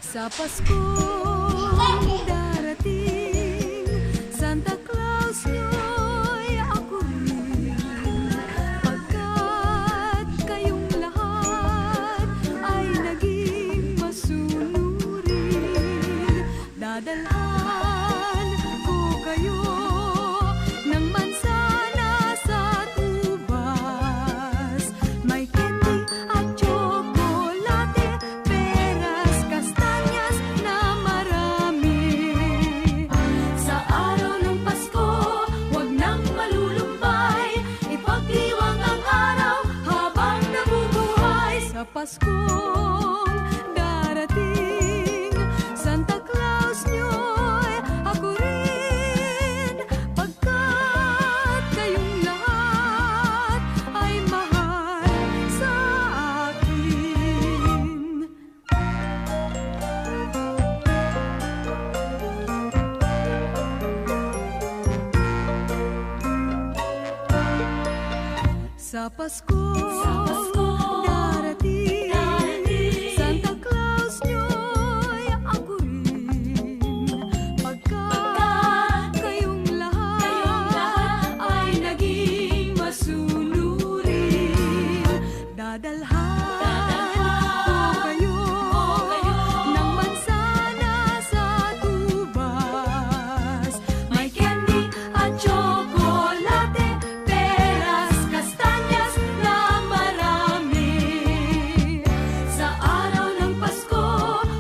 Sa Paskong darating, Santa Claus nyo'y ako rin. Pagkat kayong lahat ay naging masunurin, dadalhan ko kayo ng mansana sa tubas. May candy at tsokolate, peras, kastanyas na marami. Sa araw ng Pasko, huwag nang malulumbay, ipagdiwang ang araw habang nabubuhay. Sa Paskong darating, Santa Claus nyo'y ako rin. Pagkat kayong lahat ay mahal sa akin. Sa Paskong darating, Santa Claus nyo'y ako rin. Pagkat kayong lahat ay naging masunurin, dadalhan ko kayo ng mansana sa tubas. May candy at tsokolate, peras, kastanyas na marami. Sa araw ng Pasko,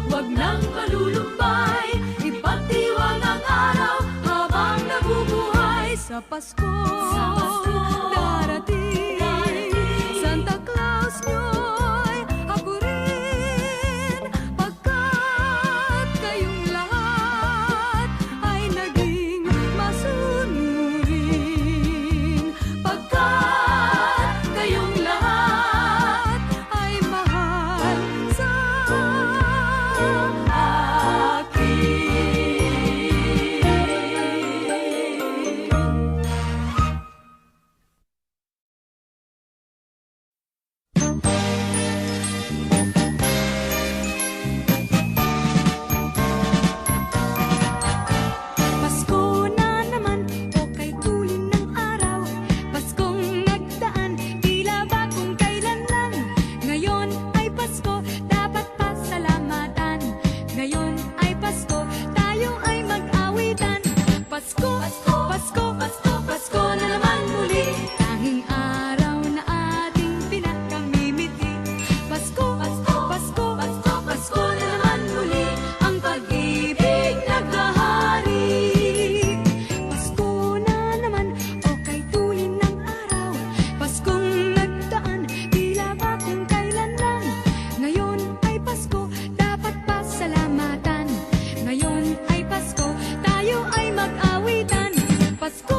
huwag nang malulumbay, ipagdiwang ang araw habang nabubuhay. Sa Pasko darating, Santa Claus nyo'y ako rin. Pagkat kayong lahat ay naging masunurin, pagkat kayong lahat ay mahal sa akin. Pasko na naman, o kay tulin ng araw. Paskong nagdaan, tila ba kung kailan lang. Ngayon ay Pasko, dapat pasalamatan. Ngayon ay Pasko, tayo ay mag-awitan. Pasko, Pasko, Pasko, Pasko na naman muli. Tanging araw na ating pinakamimiti. Pasko, Pasko, Pasko, Pasko, Pasko na naman muli. Ang pag-ibig naghahari. Pasko na naman, o kay tulin ng araw. Paskong nagdaan, tila ba kung kailan lang. Ngayon ay Pasko, dapat pasalamatan. Ngayon ay Pasko, tayo ay mag-awitan. Pasko,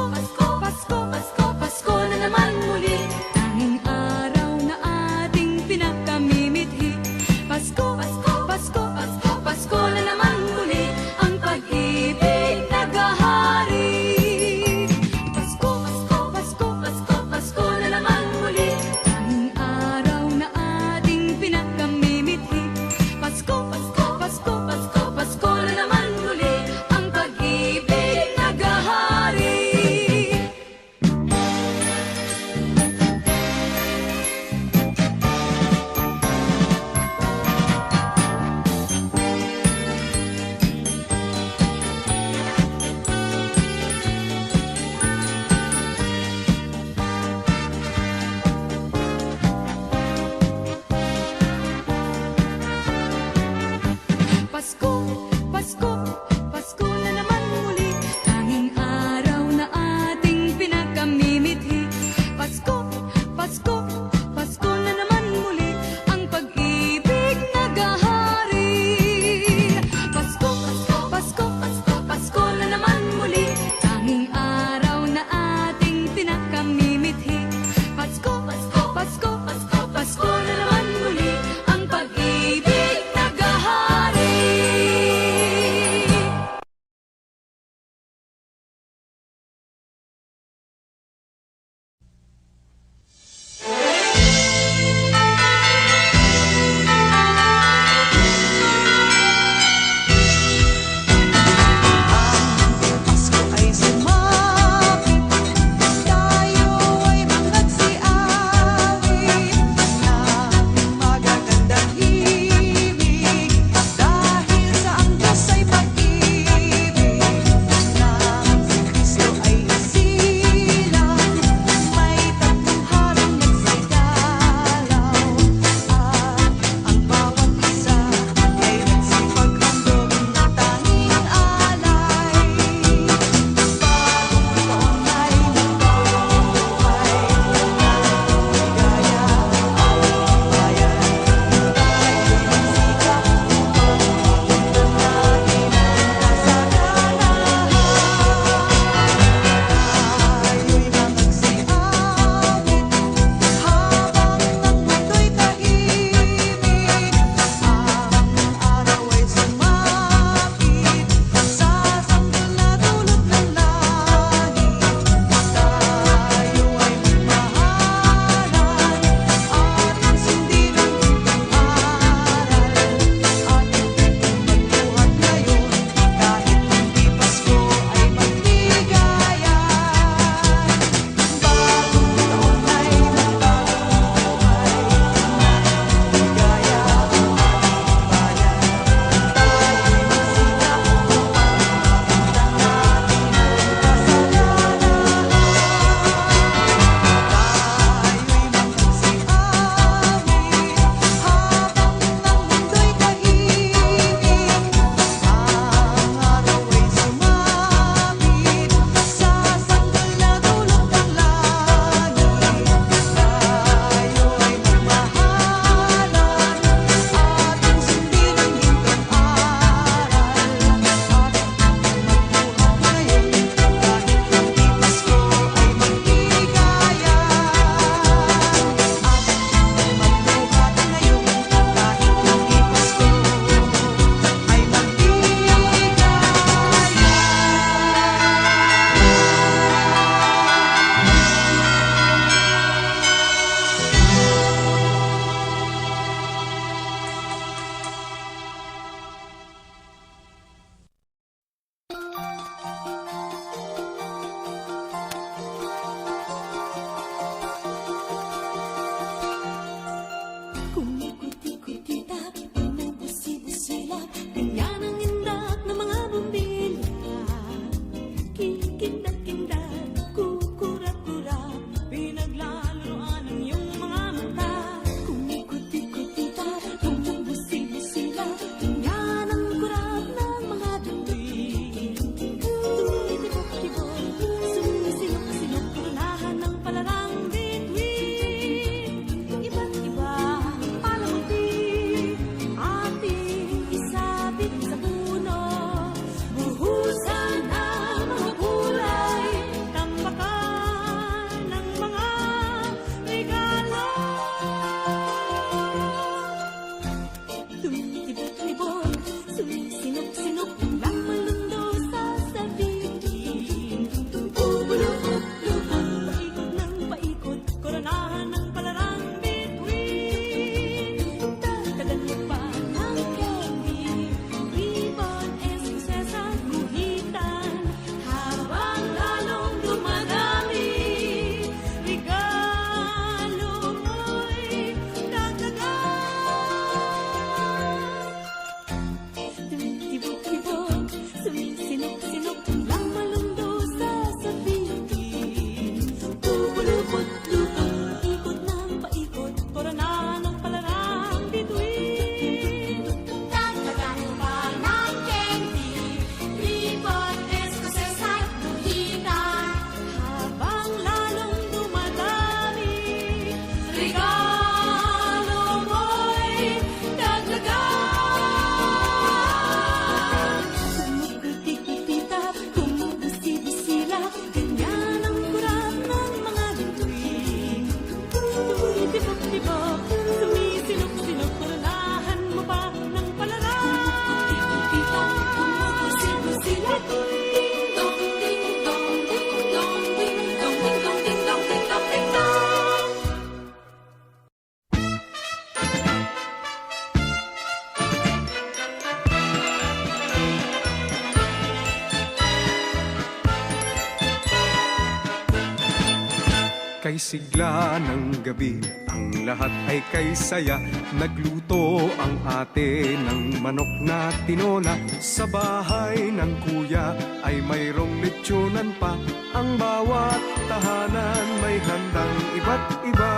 Kay sigla ng gabi, ang lahat ay kay saya. Nagluto ang ate ng manok na tinola. Sa bahay ng kuya ay mayroong lechonan pa. Ang bawat tahanan may handang iba't iba.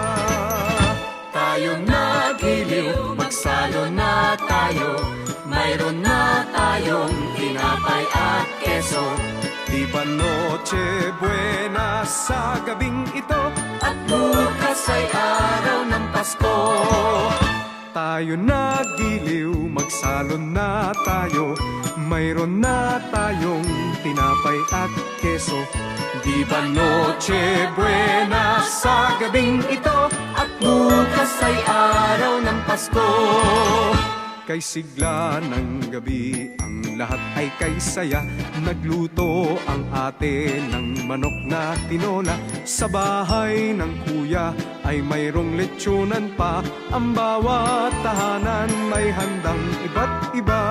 Tayo nagiliw, magsalo na tayo. Mayroon na tayong tinapay at keso. Di ba Noche Buena sa gabing ito? At bukas ay araw ng Pasko. Tayo nagiliw, magsalo na tayo. Mayroon na tayong tinapay at keso. Di ba Noche Buena sa gabing ito? At bukas ay araw ng Pasko. Kay sigla ng gabi, ang lahat ay kay saya. Nagluto ang ate ng manok na tinola. Sa bahay ng kuya ay mayroong lechonan pa. Ang bawat tahanan may handang iba't iba.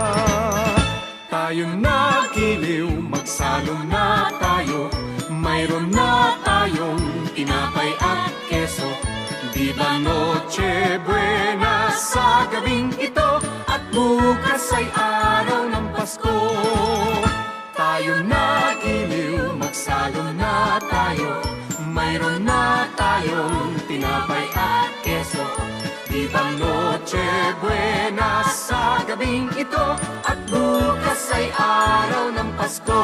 Tayo nagiliw, magsalo na tayo. Mayroon na tayong tinapay at keso. Di ba Noche Buena sa gabing ito? At bukas ay araw ng Pasko. Tayo nagiliw, magsalo na tayo. Mayroon na tayong tinapay at keso. Di ba Noche Buena sa gabing ito? At bukas ay araw ng Pasko.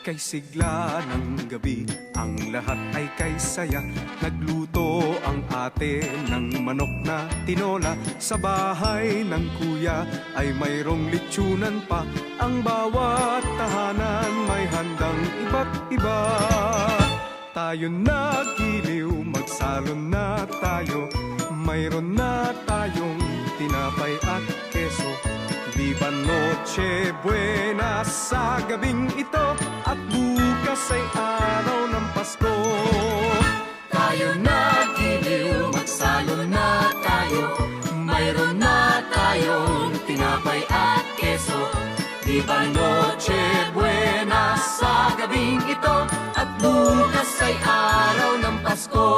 Kay sigla ng gabi, ang lahat ay kay saya. Nagluto ang ate ng manok na tinola. Sa bahay ng kuya ay mayroong lechonan pa. Ang bawat tahanan may handang iba't iba. Tayo nagiliw, magsalo na tayo. Mayroon na tayong tinapay at keso. Di ba Noche Buena sa gabing ito? At bukas ay araw ng Pasko. Tayo nagiliw, magsalo na tayo. Mayroon na tayong tinapay at keso. Di ba Noche Buena sa gabing ito? At bukas ay araw ng Pasko.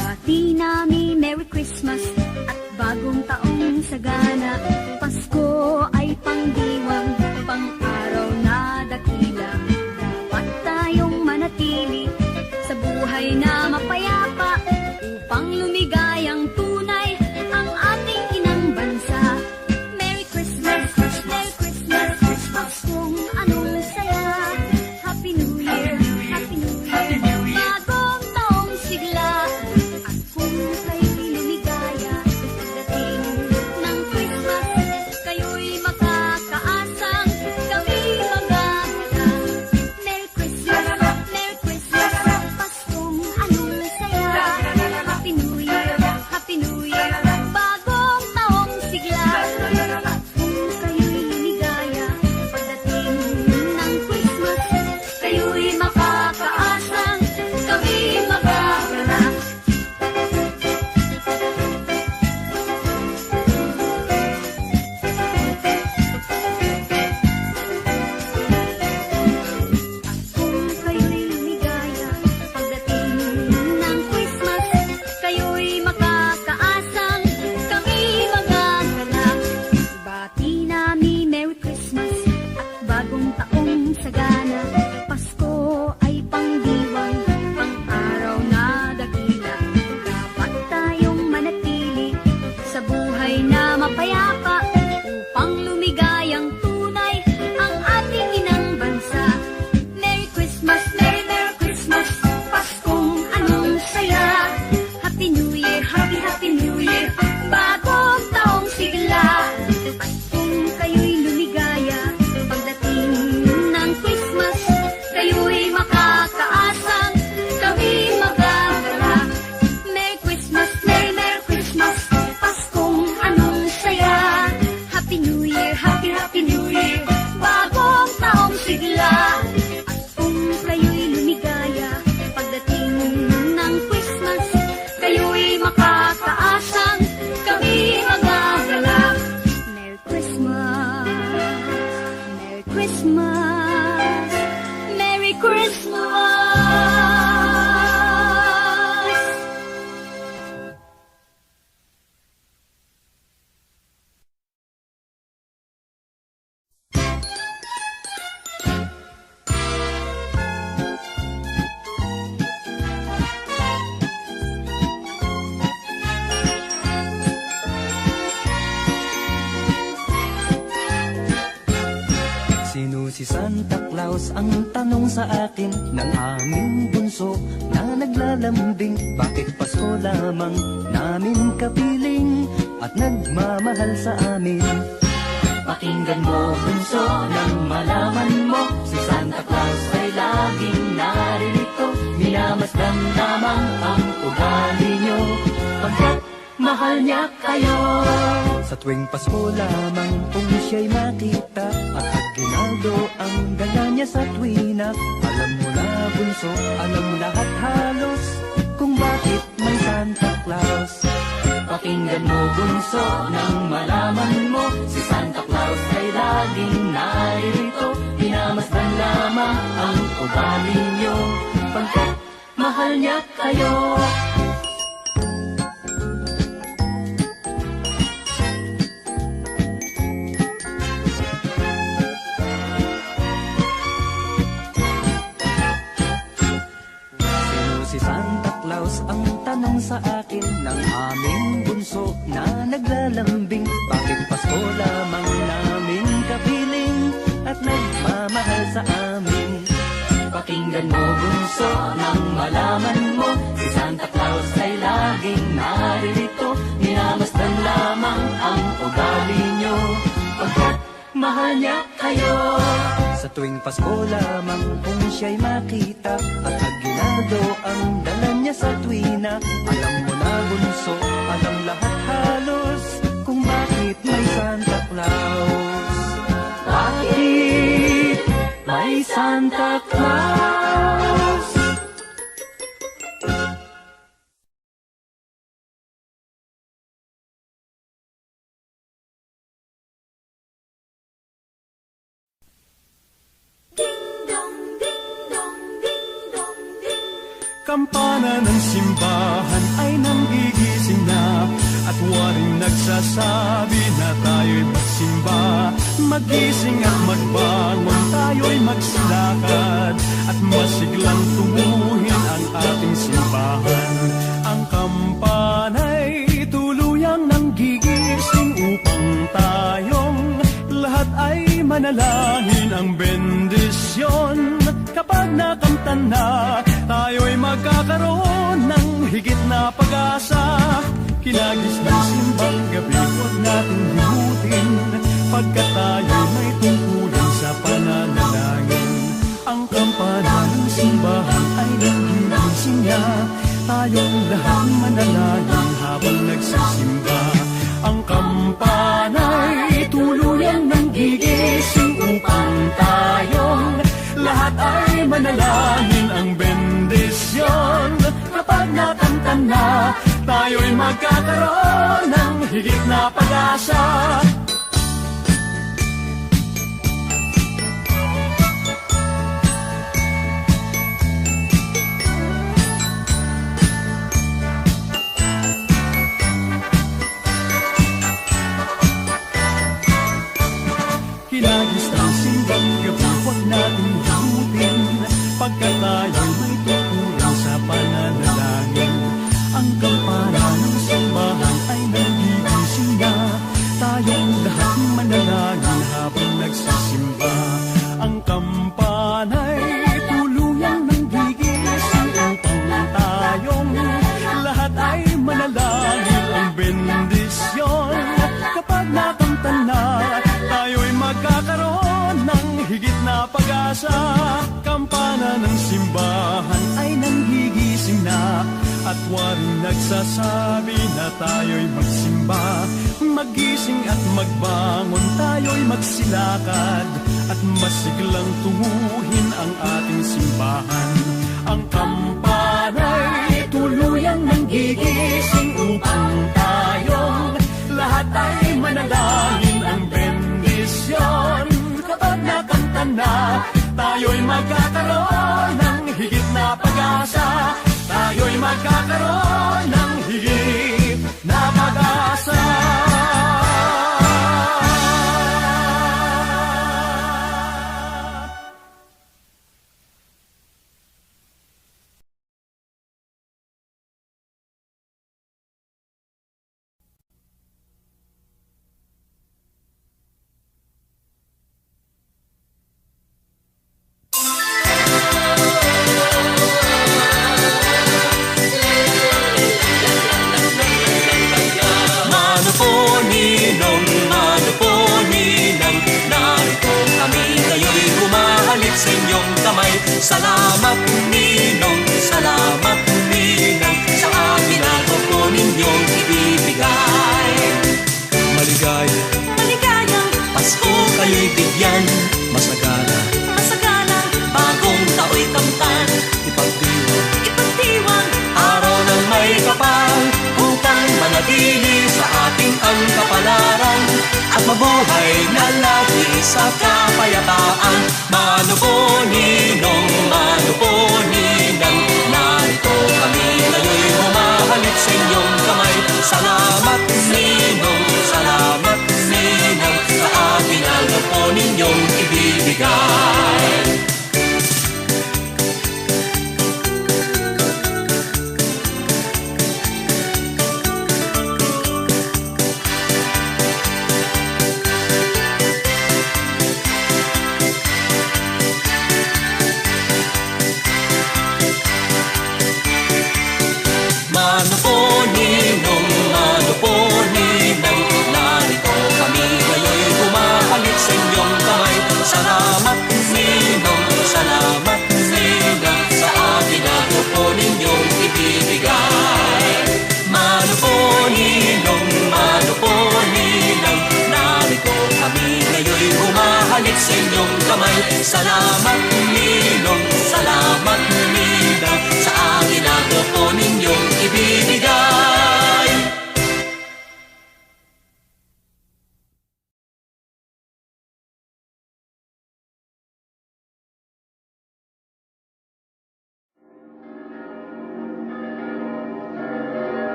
Bati namin Merry Christmas at bagong taong sagana. Pasko ay pangdiwang, pang-araw na dakila. Dapat tayong manatili sa buhay na mapayapa upang lumigayang tunay ang ating inang bansa. Merry Christmas, Merry Christmas, Paskong anong saya. Happy New Year, Happy New Year, bagong taong sigla. At kung kayo'y lumigaya, pagdating ng Christmas, Christmas, Merry Christmas. Sino si Santa Claus? Ang tanong sa akin ng aming bunso na naglalambing. Bakit Pasko lamang namin kapiling at nagmamahal sa amin? Pakinggan mo bunso nang malaman mo, si Santa Claus ay laging naririto. Minamasdan lamang ang ugali nyo, pagkat mahal niya kayo. Sa tuwing Pasko lamang kung siya'y makita at aginaldo ang dala niya sa tuwina. Alam mo na bunso, alam mo lahat halos kung bakit may Santa Claus. Pakinggan mo bunso nang malaman mo, si Santa Claus ay laging naririto. Pinamasdan lamang ang ugali niyo, pagkat mahal niya kayo. Si Santa Claus ang tanong sa akin ng aming bunso na naglalambing. Bakit Pasko lamang namin kapiling at nagmamahal sa amin? Pakinggan mo bunso nang malaman mo, si Santa Claus ay laging naririto. Minamasdan lamang ang ugali nyo, pagkat mahal niya kayo. Sa tuwing Pasko lamang kung siya'y makita at aginaldo ang dala niya sa tuwina. Alam mo na bunso, alam lahat halos kung bakit may Santa Claus. Bakit may Santa Claus? Kampana ng simbahan ay nanggigising na, at waring nagsasabi na tayo'y magsimba. Magising at magbangon, tayo'y magsilakad, at masiglang tunguhin ang ating simbahan. Ang kampana'y tuluyang nanggigising upang tayong lahat ay manalangin ang bendisyon. Kapag nakamta na, tayo'y magkakaroon ng higit na pag-asa. Kinagis ng simbang gabi, huwag nating limutin, pagkat tayo'y may tungkulin sa pananalangin. Ang kampana ng simbahan ay nanggigising na, tayong lahat manalangin habang nagsisimba. Ang kampana'y tuluyang nanggigising upang tayong lahat ay manalangin ang bendisyon. Kapag nakamta na, tayo'y magkakaroon ng higit na pag-asa. Kinagis ng simbang gabi, huwag natin limutin, pagkat tayo'y may tungkulin sa pananalangin. Ang kampana ng simbahan ay nagigising na, tayong lahat manalangin habang nagsisimba. Ang kampana'y tuluyang nanggigising upang tayong lahat ay manalangin ang bendisyon. Kapag nakamta na, tayo'y magkakaroon ng higit na pag-asa. Kampana ng simbahan ay nanggigising na, at waring nagsasabi na tayo'y magsimba. Magising at magbangon, tayo'y magsilakad, at masiglang tunguhin ang ating simbahan. Ang kampana'y tuluyang nanggigising upang tayong lahat ay manalangin ang bendisyon. Kapag nakanta magkakaroon ng higit na pag-asa. Mano po ninong, mano po ninang, narito kami ngayon humahalik sa inyong kamay. Salamat ninong, salamat ninang, sa amin ako po ninyong ibibigay. Maligaya, Maligayang Pasko kayo'y bigyan, masagana, masagalang bagong tao'y kamtan, ipagdiwang, ipagdiwang araw ng may kapal, upang manatili sa ating ang kapalaran, at mabuhay na lagi sa kapayapaan. Mano po ninong, mano po ninang, narito kami ngayon humahalik sa inyong kamay. Salamat ninong, salamat ninang, sa akin ang po ninyong ibibigay. Mano po ninong, mano po ninang, narito kami ngayon humahalik sa inyong kamay. Salamat ninong, salamat ninang, sa akin ako po ninyong ibibigay. Mano po ninong, mano po ninang, narito kami ngayon humahalik sa inyong kamay. Salamat ninong, salamat ninang, sa akin ako po ninyong ibibigay.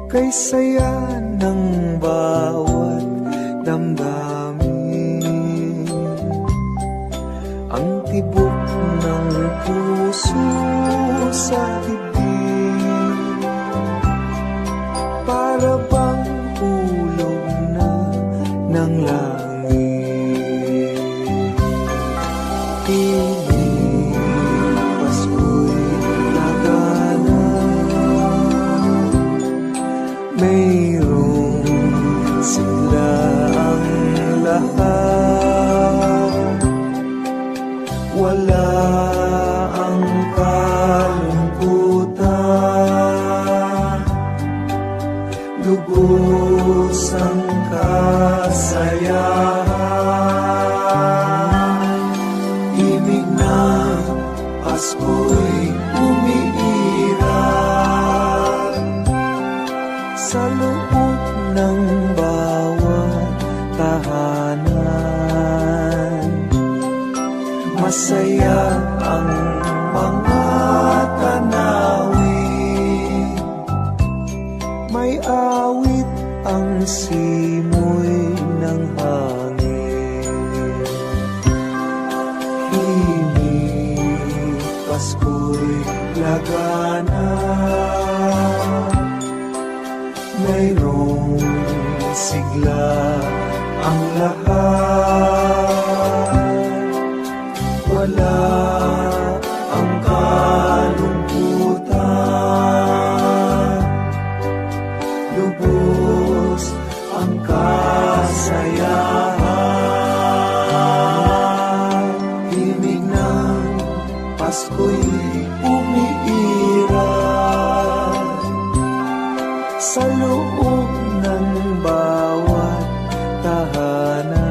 kay saya ng bawat damdamin. Ang tibok ng puso sa dibdib, para bang hulog na ng langit. Piling Pasko'y lagana, mayroong sila ang lahat. Wala ang kalungkutan, lubos ang kasayahan. Ibig ng Pasko'y umiiral sa loob ng bawat tahanan. Masaya ang mga tanawin, may awit ang simoy ng hangin. Himig Pasko'y lagana, mayroong sigla ang lahat. Wala ang kalungkutan, lubos ang kasayahan. Himig ng Pasko'y umiiral sa loob ng bawat tahanan.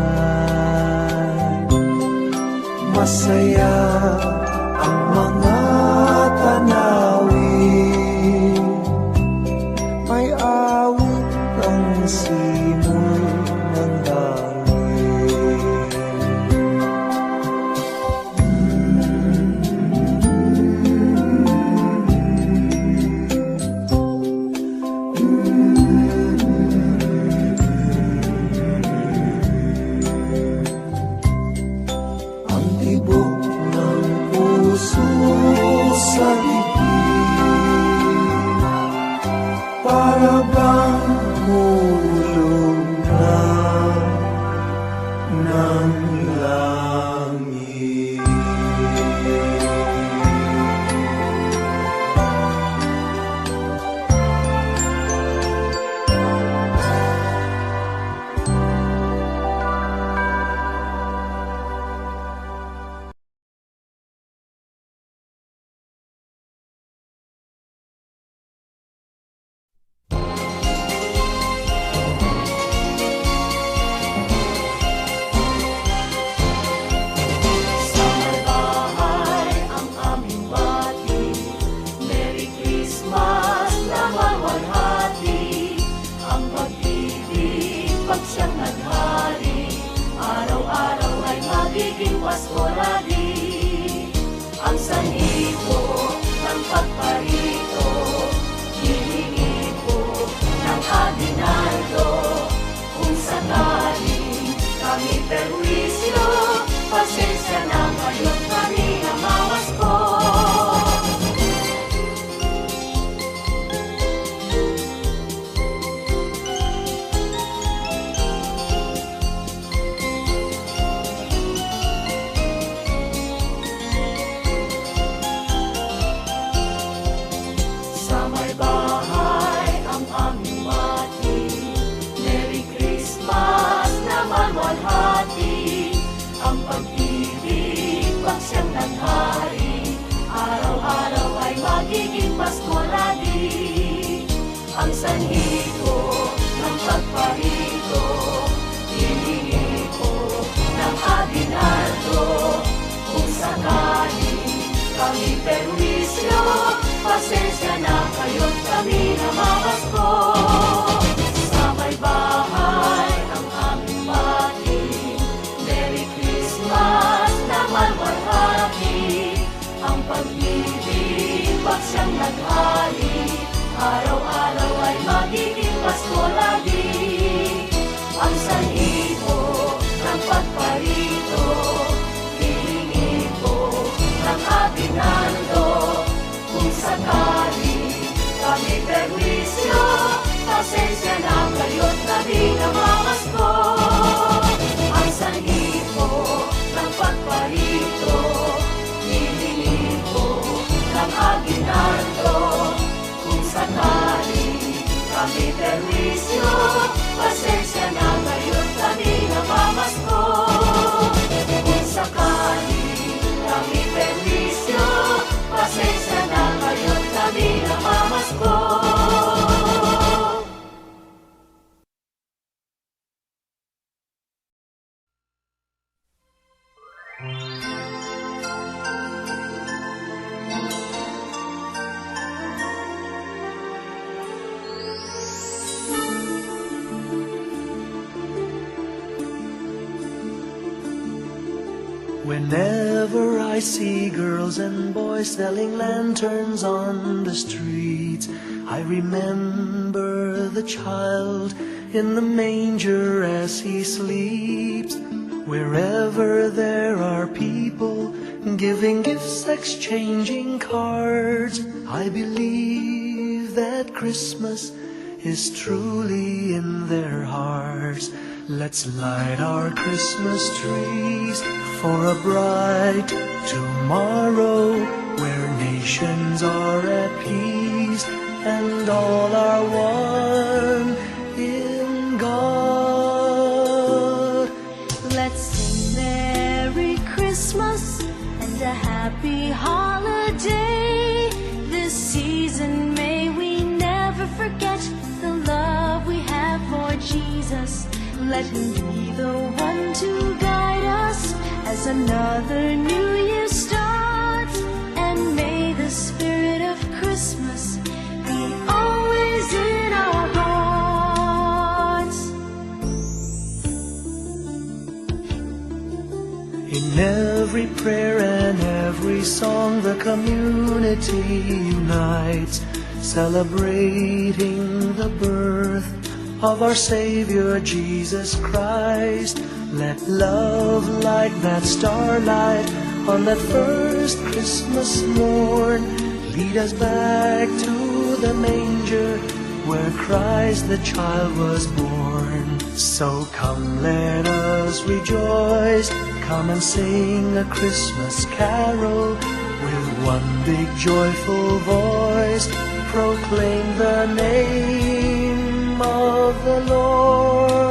Masaya ang mga tanawin, may awit ang simoy ng hangin. Ang tibok ng puso sa dibdib, para bang hulog na ng langit. Pasko lagi ang sanhi ko ng pagparito, hihingi ko ng aginaldo. Kung sakaling kami perwisyo, pasensya na kayo't kami ang mawas ko. Pasko lagi ang sanhi ko ng pagparito, hihingi ko ng aginaldo. Kung sakaling kami perwisyo, pasensya na kayo't kami na mapasko. Sa may bahay ang aming pati, Merry Christmas na malwalhati. Ang pag-ibig siyang naghali, araw-araw ay magiging pasensya na kayo't kami namamasko. Ang sanhi ko ng pagparito, hihingin ko ng aginaldo. Kung sakali kami perwisyo, pasensya na kayo't kami namamasko. Kung sakali kami perwisyo, pasensya na kayo't kami namamasko. Whenever I see girls and boys selling lanterns on the streets, I remember the child in the manger as he sleeps. Wherever there are people giving gifts, exchanging cards, I believe that Christmas is truly in their hearts. Let's light our Christmas trees for a bright tomorrow, where nations are at peace and all are one in God. Let's sing Merry Christmas and a Happy Holiday. This season may we never forget the love we have for Jesus. Let him be the one to guide us as another new year starts. And may the spirit of Christmas be always in our hearts. In every prayer and every song, the community unites, celebrating the birth of our Savior Jesus Christ. Let love like that starlight on that first Christmas morn lead us back to the manger where Christ the child was born. So come, let us rejoice, come and sing a Christmas carol with one big joyful voice, proclaim the name of the Lord.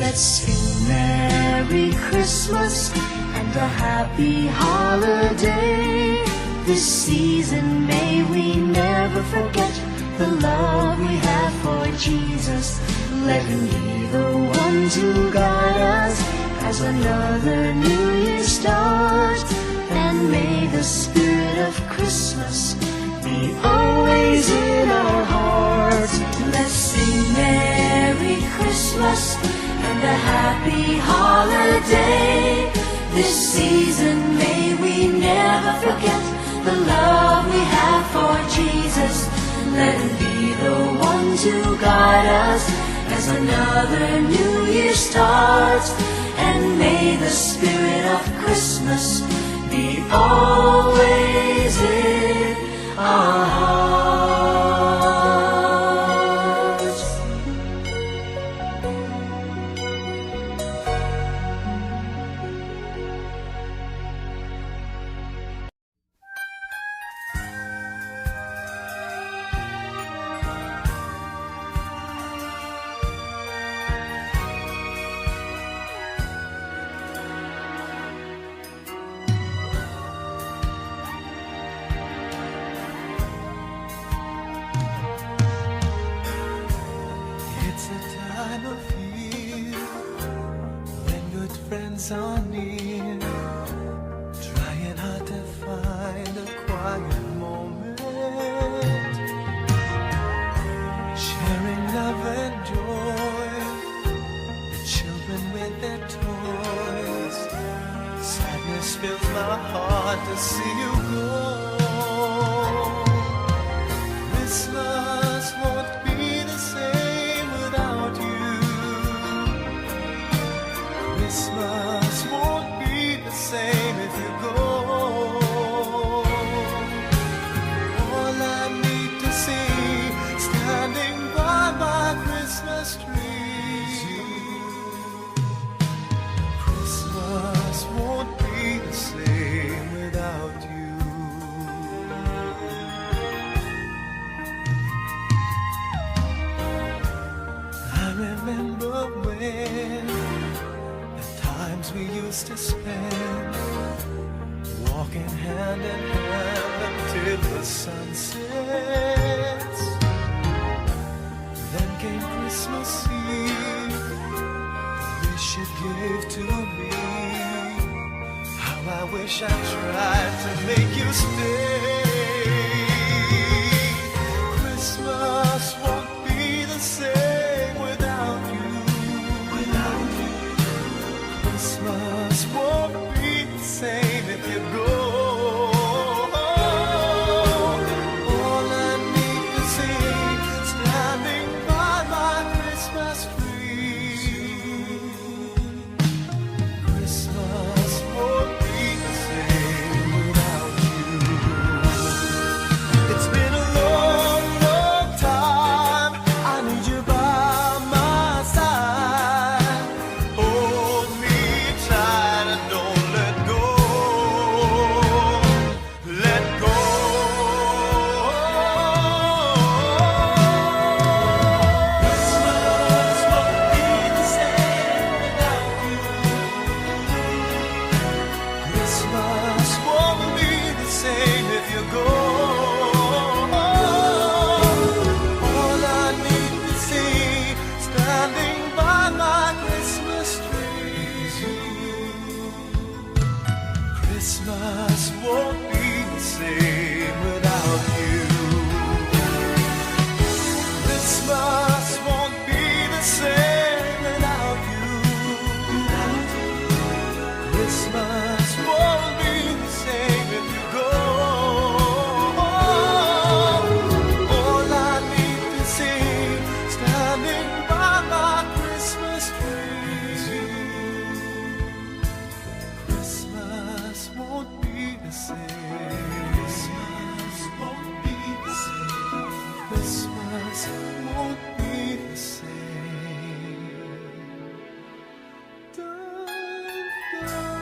Let's sing Merry Christmas and a Happy Holiday. This season may we never forget the love we have for Jesus. Let him be the one to guide us as another new year starts. And may the spirit of Christmas be always in our hearts. Let's sing Merry Christmas and a Happy Holiday. This season may we never forget the love we have for Jesus. Let him be the one to guide us as another new year starts. And may the spirit of Christmas be always in our hearts. It's a time of year when good friends are near, trying hard to find a quiet moment, sharing love and joy, the children with their toys. Sadness fills my heart to see you go. Christmas won't be the same without you. Christmas won't be the same if you go. All I need to see standing years to spend, walking hand in hand until the sun sets. Then came Christmas Eve, the wish it gave to me. How I wish I tried to make you stay. Christmas won't be the same without you. Without you, Christmas won't be the same if you go. All I need to see, standing by my Christmas tree. Christmas won't be the same without you. It's been a long, long time. I need you by my side. Hold me tight and don't let go. Let go. Christmas won't be the same without you. Christmas won't be the same if you go. All I need to see, standing by my Christmas tree. Christmas won't be the same without you. Christmas won't be the same without you. Christmas won't be the same if you go. All I need to see, standing by my Christmas tree. Christmas won't be the same. Christmas won't be the same. Christmas won't be the same. Dun, dun.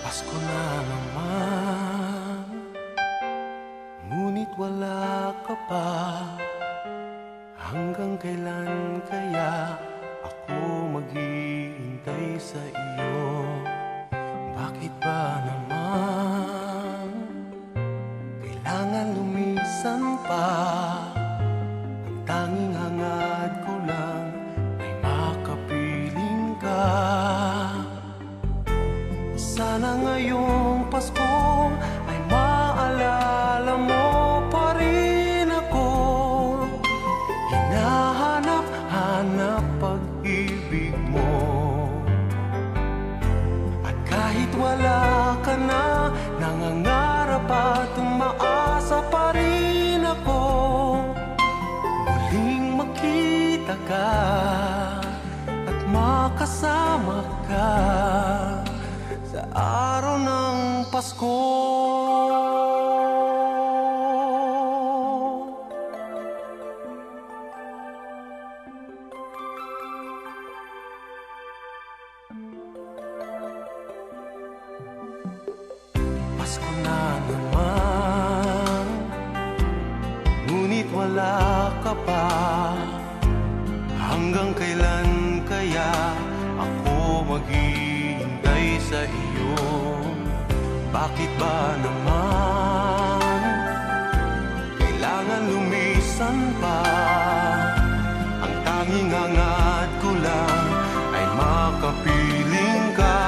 Pasko na naman, ngunit wala ka pa. Hanggang kailan kaya ako maghihintay sa iyo? Bakit ba naman kailangan lumisan pa? Ang tanging hangad ko lang ay makapiling ka. Sana ngayong Pasko ay maalala mo pa rin ako. Hinahanap-hanap pag-ibig mo. At kahit wala ka na, nangangarap at umaasa pa rin ako. Muling makita ka at makasama ka sa araw ng Pasko. Pasko na naman, ngunit wala ka pa. Hanggang kailan kaya ako maghihintay sa iyo? Bakit ba naman kailangan lumisan pa? Ang tanging hangad ko lang ay makapiling ka.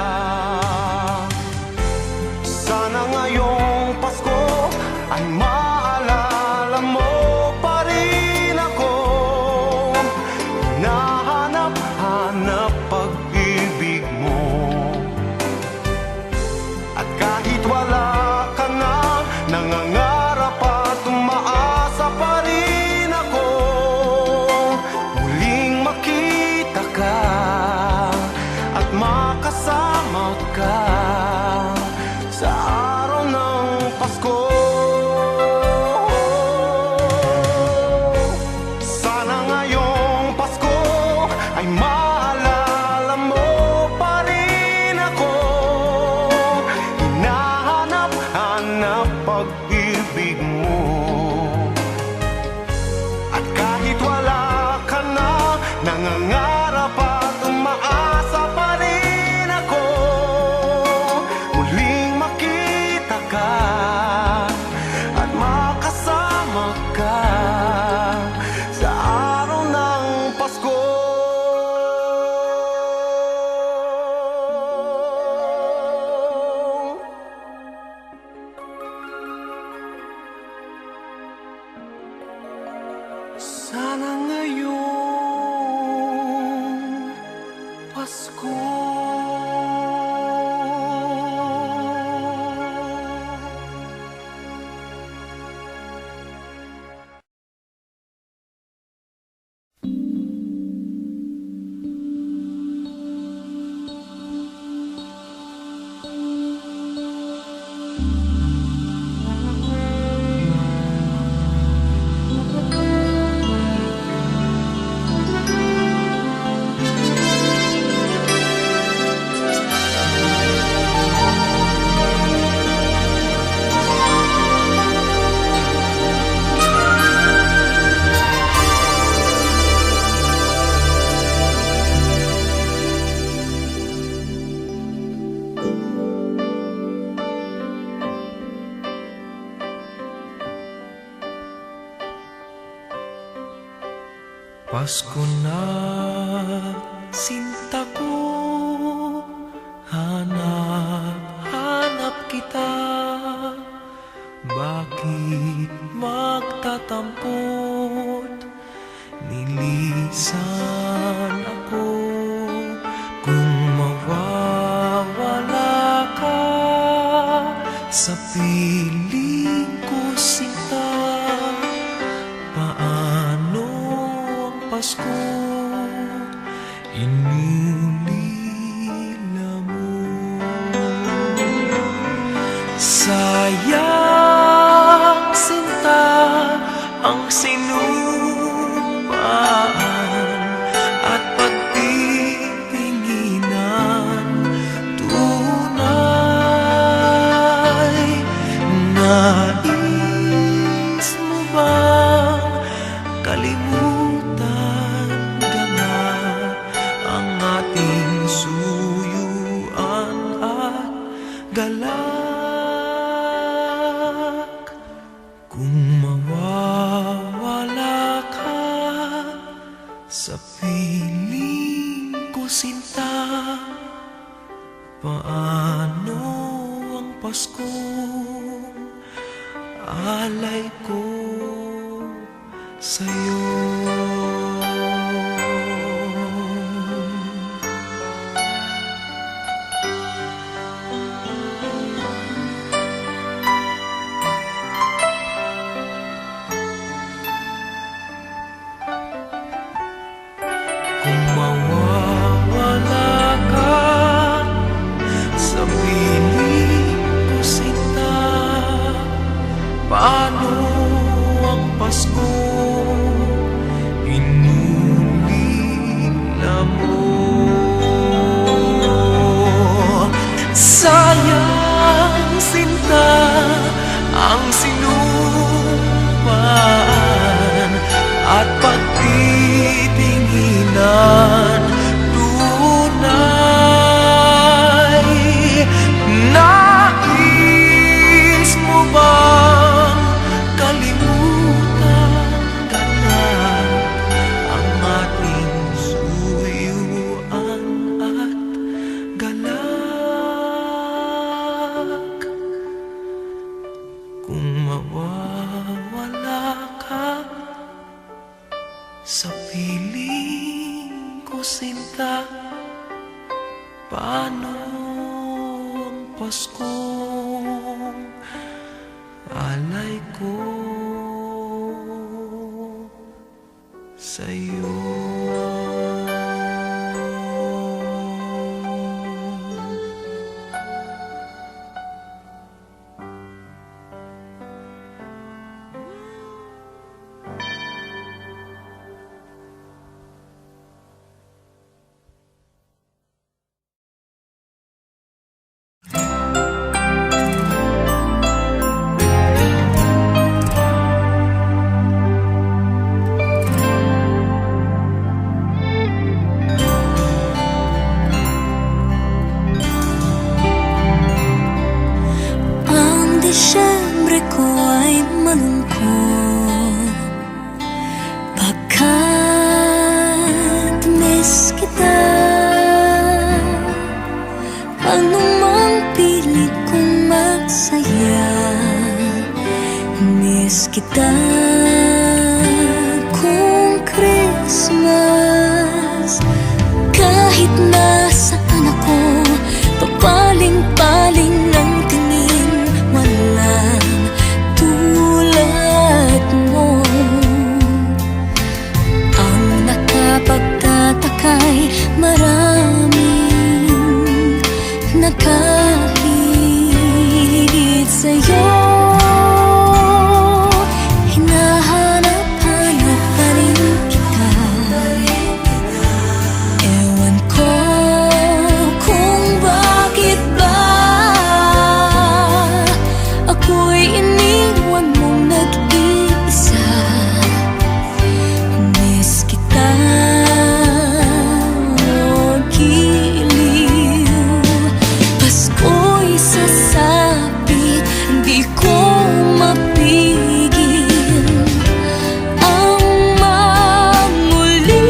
Sana ngayong Pasko ay maalala mo pa rin ako. kahit wala ka na, nangangarap at umaasa pa rin ako. Muling makita ka at makasama ka sa araw ng Pasko. Sana ngayong Pasko ay maalala mo pa rin ako. Hinahanap-hanap pag-ibig mo. At kahit wala ka na, nangangarap at umaasa pa rin ako. Muling makita ka at makasama ka sa araw ng Pasko. Sana ngayong Pasko Pasko na, sinta ko, hanap kita. Bakit magtatampot, nilisan ako. Kung mawawala ka sa piling ko, sinta, paano ang Pasko inulila mo? Sayang, sinta, ang sinupaan at pagtitinginan. Tunay, nais mo bang kalimutan ka na ang ating suyuan at galak? Kung mawawala ka sa piling ko, sinta, paano ang Paskong alay ko sa'yo? Kung mawawala ka sa piling ko, sinta, paano ang Pasko inulila mo? Sayang, sinta, ang sinupaan at pagtitinginan. Tunay, nais mo bang kalimutan ka na ang ating suyuan at galak? Kung mawawala ka sa piling ko, sinta, paano ang Paskong alay ko sa'yo. Ang Disyembre ko ay malungkot pagkat miss kita. Anumang pilit kong magsaya, miss kita. Kung Christmas, kahit nasaan ako, papaling-paling ng tingin, walang tulad mo. Ang nakapagtataka'y maraming nakahigit sa'yo. Hinahanap-hanap pa rin kita. Ewan ko kung bakit ba ako'y iniwan mong nag-iisa. Miss kita, oh giliw. Pasko'y sasapit, hindi ko mapigil ang mangulila.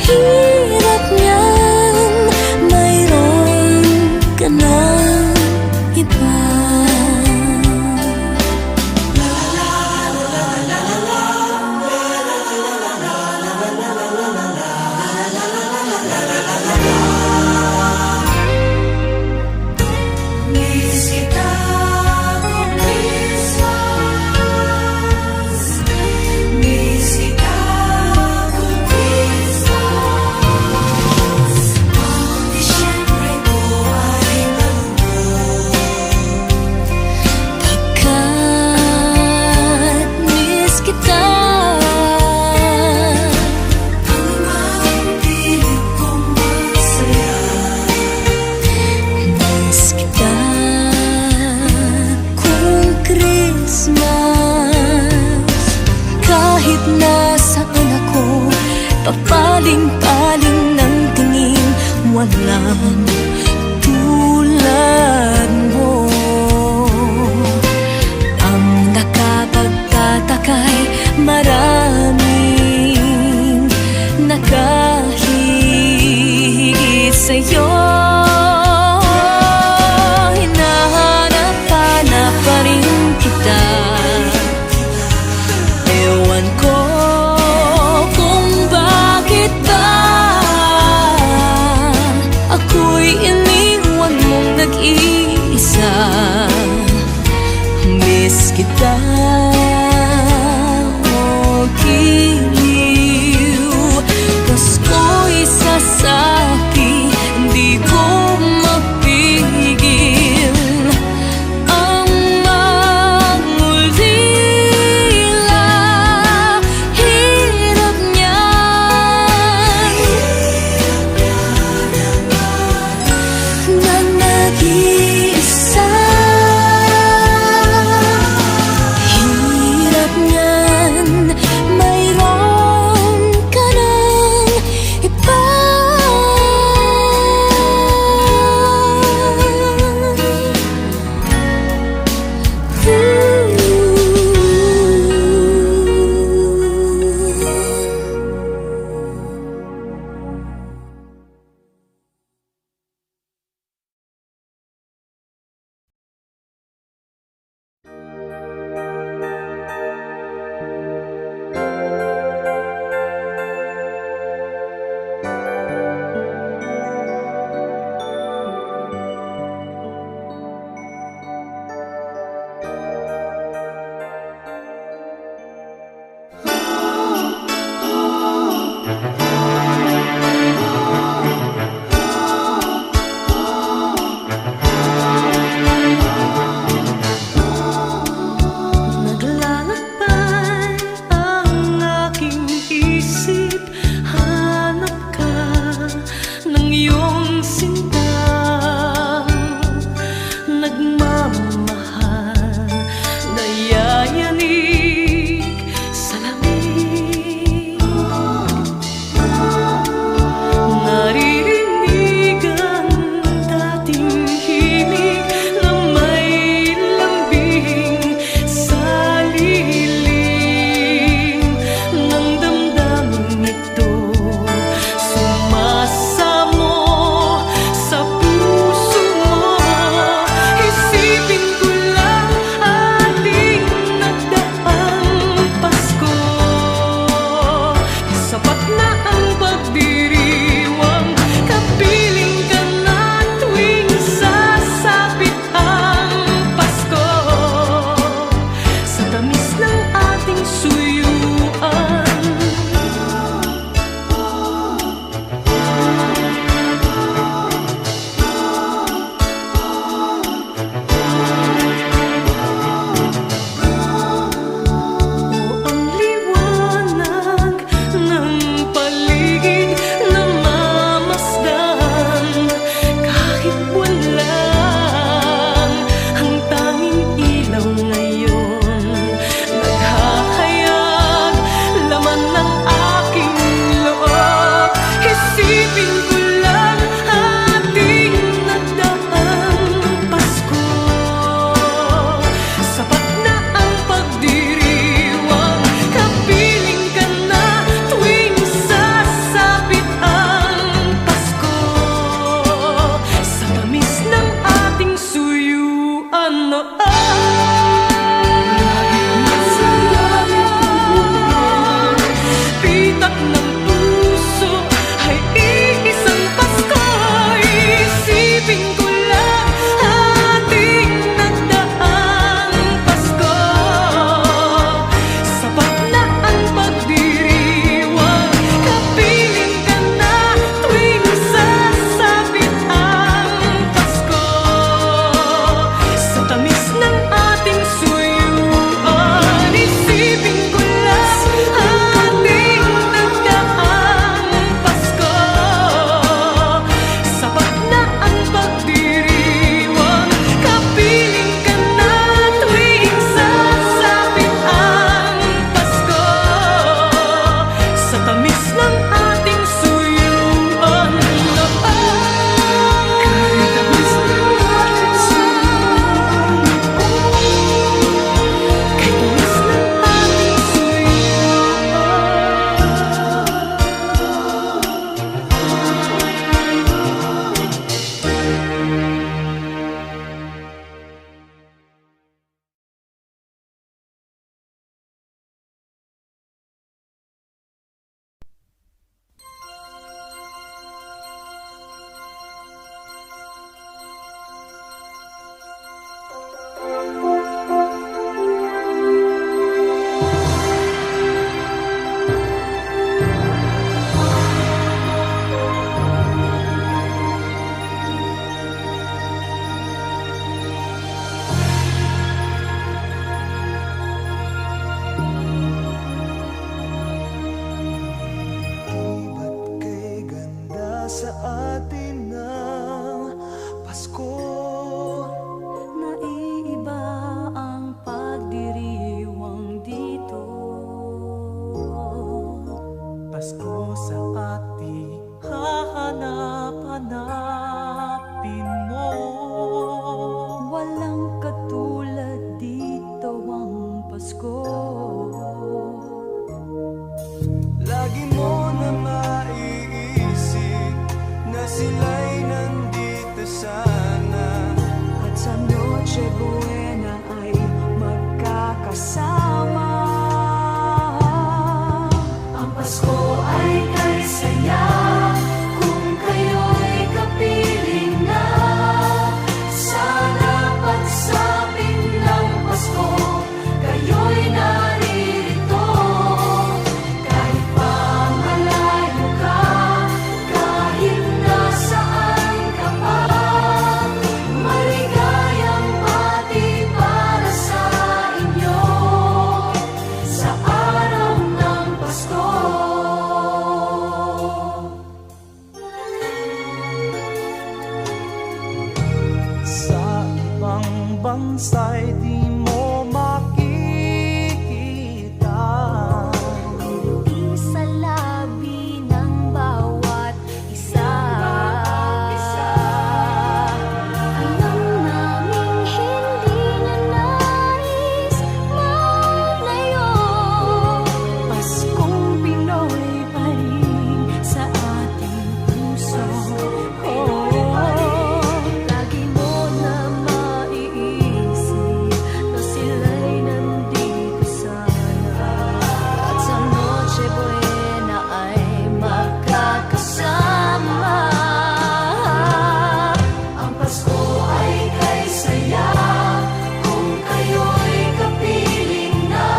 Hirap niyan, mayroon ka ng iba. Miss kita kung Christmas, miss kita kung Christmas. Ang Disyembre ko ay malungkot pagkat miss kita. Anumang pilit kong magsaya, miss kita. Kung Christmas, kahit nasaan ako, papaling-paling ng tingin, walang tulad mo. Ang nakapagtataka'y maraming nakahigit sa'yo. Hinahanap-hanap pa rin kita. Ewan ko kung bakit ba ako'y magkakasama. Ang Pasko ay kay saya kung kayo'y kapiling na. Sana pagsapit ng Pasko, kayo'y naririto. Kahit pa malayo ka, kahit nasaan ka pa, maligayang bati para sa inyo sa araw ng Pasko. Sa ibang bansa'y di mo makikita. Ngiti sa labi ng bawat isa. Alam naming hindi na nais malayo. Paskong Pinoy pa rin sa ating puso. Lagi mo na maiisip na sila'y nandito sana. At sa Noche Buena ay magkakasama. Ang Pasko ay kay saya kung kayo'y kapiling na.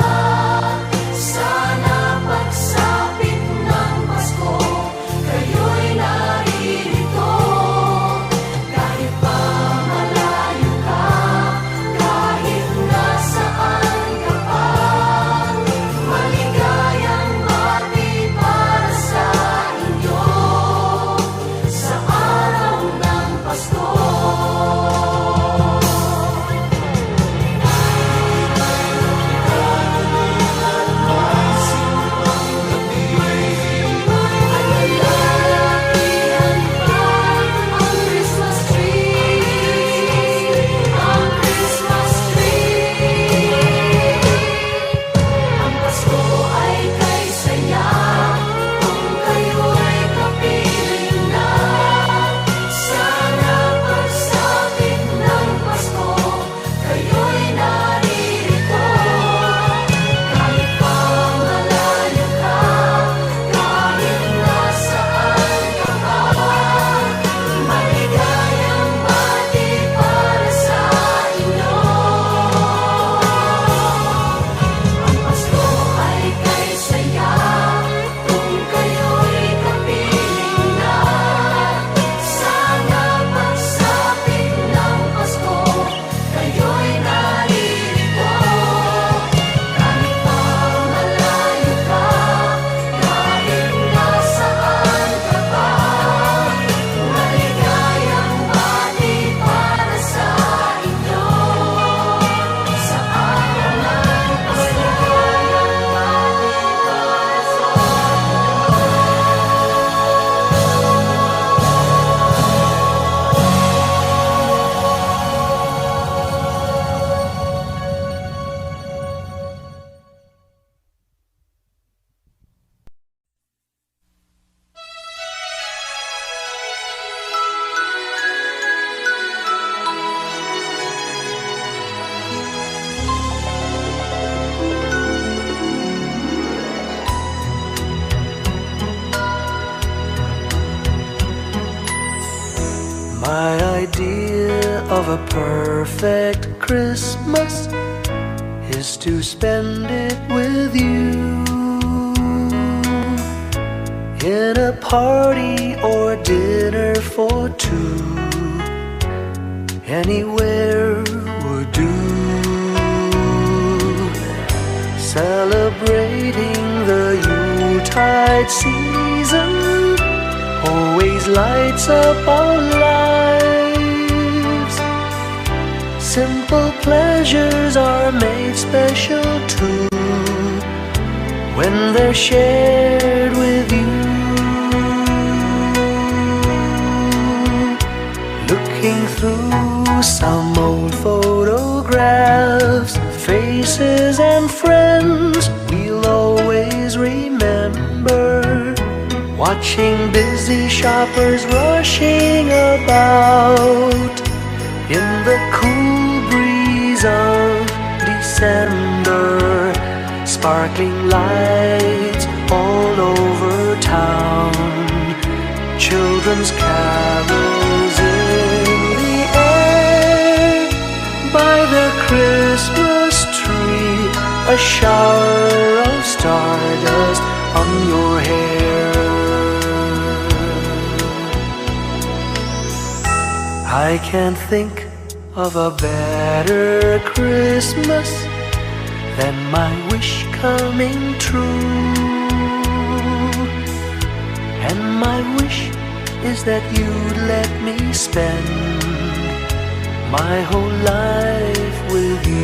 Sana pagsapit ng Pasko, kayo'y naririto. Kahit pa malayo ka, kahit nasaan ka pa, maligayang bati para sa inyo sa araw ng Pasko. Alalakihan pa ang Christmas tree, ang Christmas tree. Ang Pasko ay kay saya kung kayo'y kapiling na. Sana pagsapit ng Pasko, kayo'y naririto. Kahit pa malayo ka, kahit nasaan ka pa, maligayang bati para sa inyo. Ang Pasko ay kay saya kung kayo'y kapiling na. Sana pagsapit ng Pasko, kayo'y naririto. Kahit pa malayo ka, kahit nasaan ka pa, maligayang bati para sa inyo sa araw ng Pasko. My idea of a perfect Christmas is to spend it with you in a party or dinner for two. Anywhere would do. Celebrating the Yuletide season always lights up our lives. Simple pleasures are made special too when they're shared with you. Looking through some old photographs, faces and friends we'll always remember. Watching busy shoppers rushing about in the cool breeze of December. sparkling lights all over town, children's carols in the air. By the Christmas tree, a shower of stardust on your hair. I can't think of a better Christmas than my wish coming true. And my wish is that you'd let me spend my whole life with you.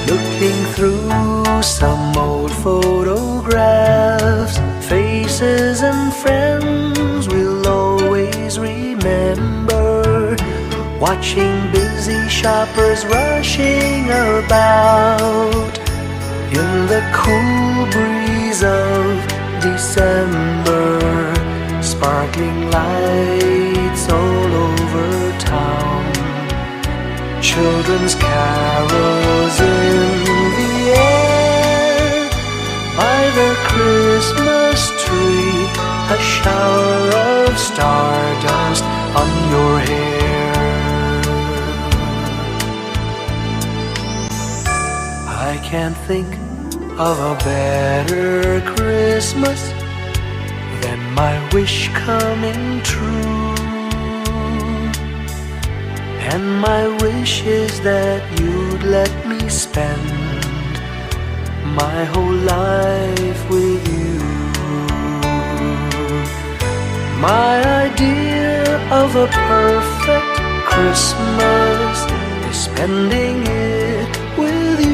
Looking through some old photographs, faces and friends we'll always remember. Watching busy shoppers rushing about in the cool breeze of December. Sparkling lights all over town, children's carols in the air. By the Christmas tree, a shower of stardust on your hair. I can't think of a better Christmas than my wish coming true. And my wish is that you'd let me spend my whole life with you. My idea of a perfect Christmas is spending it with you.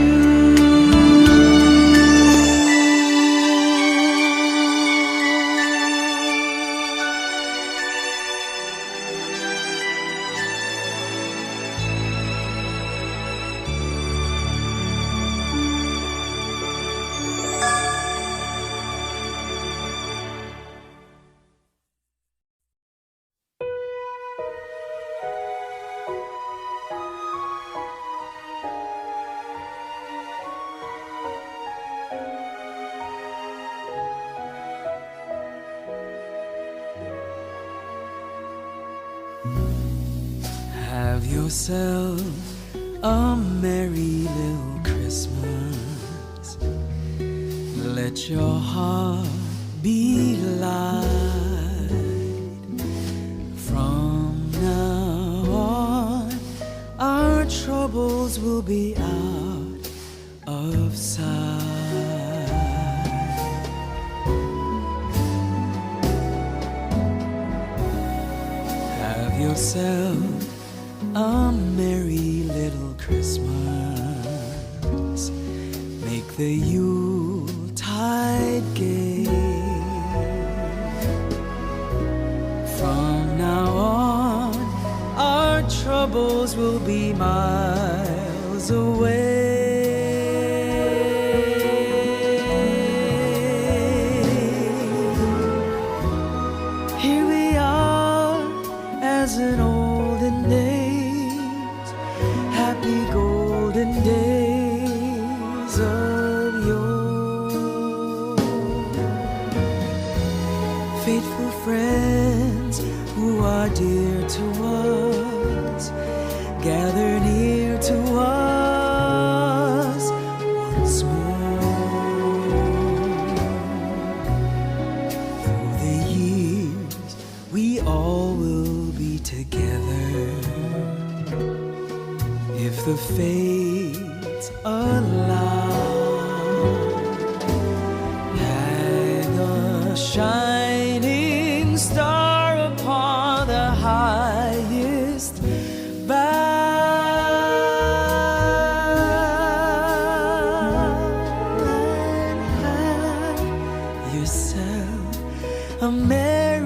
Have yourself a merry little Christmas. Let your heart be light. From now on, our troubles will be out of sight. Have yourself a merry little Christmas. Make the Yuletide gay. From now on, our troubles will be miles away. Here we are as in olden days, happy golden days of yore. Faithful friends who are dear to us, gather near to us once more. Through the years, we all will be together, if the fates allow. Hang a shining star upon the highest bough, and have yourself a merry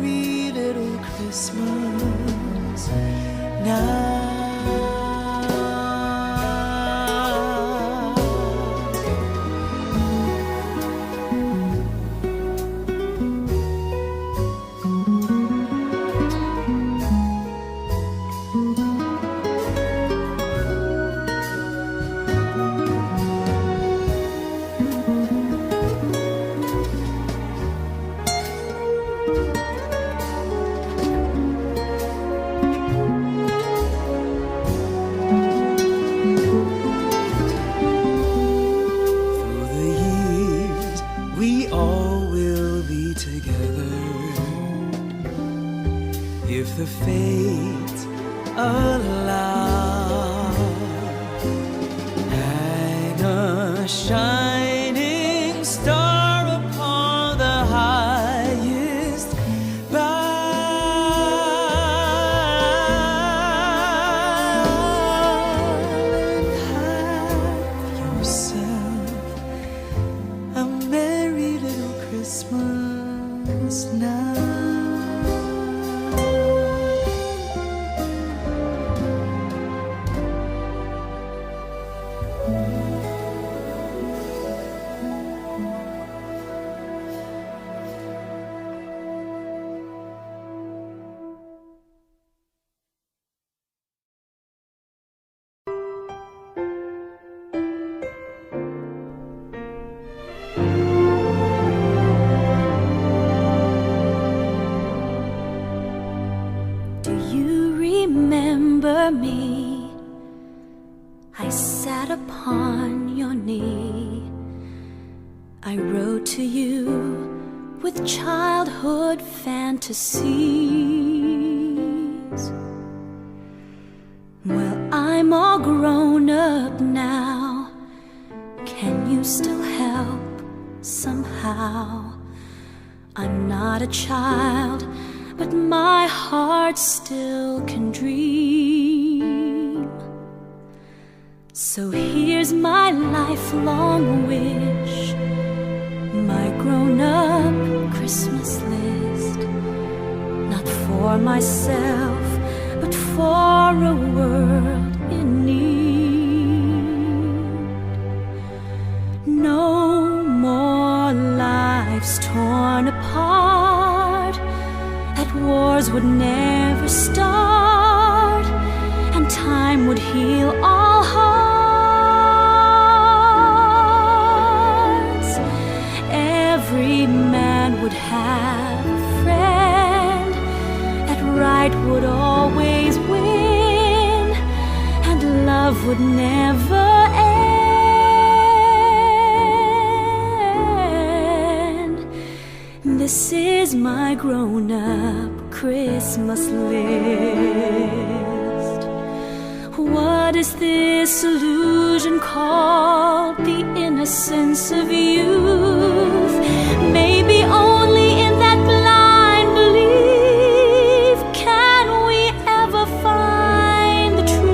the fate allowed. Hang a shining star upon the highest bough, and have yourself a merry little Christmas now. Do you remember me? I sat upon your knee. I wrote to you with childhood fantasies. Well, I'm all grown up now. Can you still help somehow? I'm not a child, but my heart still can dream. So here's my lifelong wish, my grown-up Christmas list. Not for myself, but for a world in need. No more lives torn apart, that wars would never start, and time would heal all hearts. Every man would have a friend, that right would always win, and love would never end. This is my grown-up Christmas list. What is this illusion called? The innocence of youth. Maybe only in that blind belief can we ever find the truth.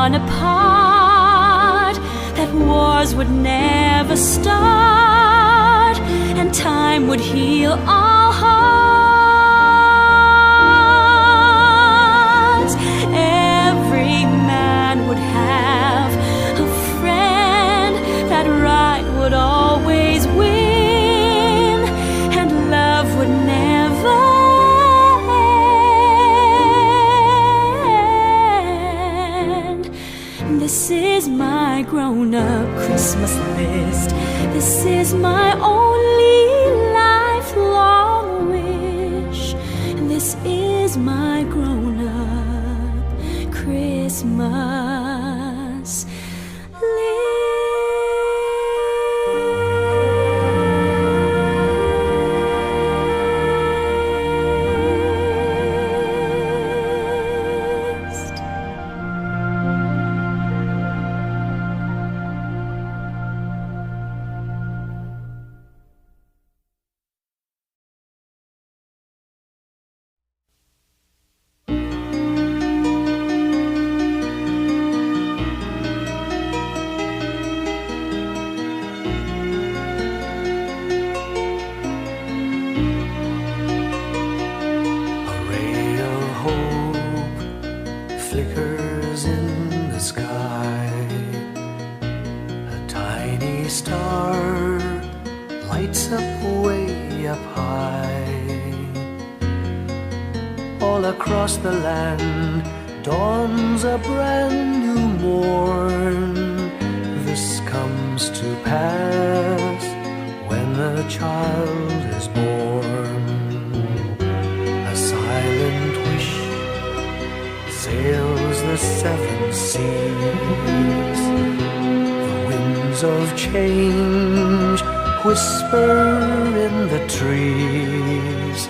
Apart, that wars would never start, and time would heal all hearts. Every man would have a friend, that right would always win, and love would never end. This is my grown-up Christmas list. This is my only lifelong wish. This is my grown-up Christmas list. flickers in the sky. A tiny star lights up way up high. All across the land dawns a brand new morn. This comes to pass when a child is born. A silent wish sails the seven seas. The winds of change whisper in the trees,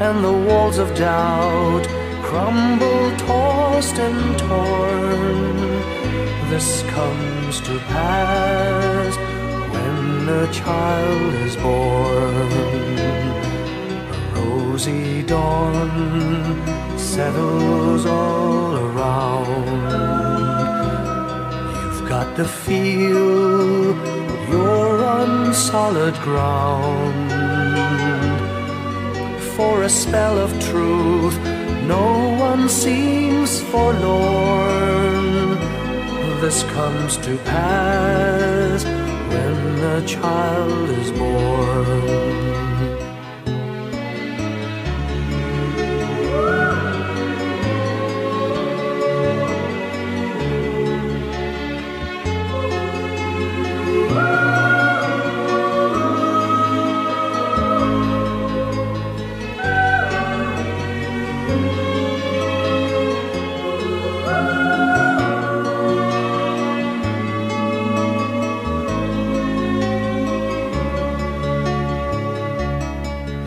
and the walls of doubt crumble, tossed and torn. This comes to pass when a child is born. A rosy dawn settles all around. You've got to feel you're on solid ground. For a spell of truth, no one seems forlorn. This comes to pass when a child is born.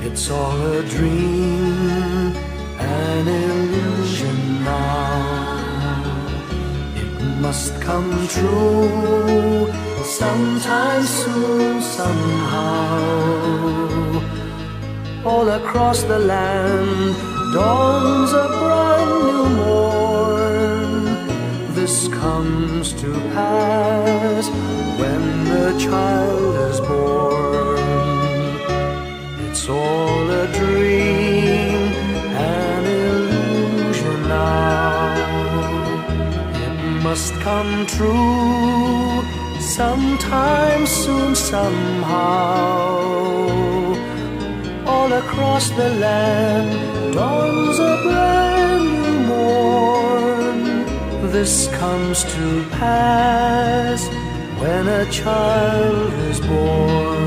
It's all a dream, an illusion now. It must come true sometime soon, somehow. All across the land dawns a brand new morn. This comes to pass when the child is born. It's all a dream, an illusion now. It must come true sometime soon, somehow. All across the land dawns a brand new morn. This comes to pass when a child is born.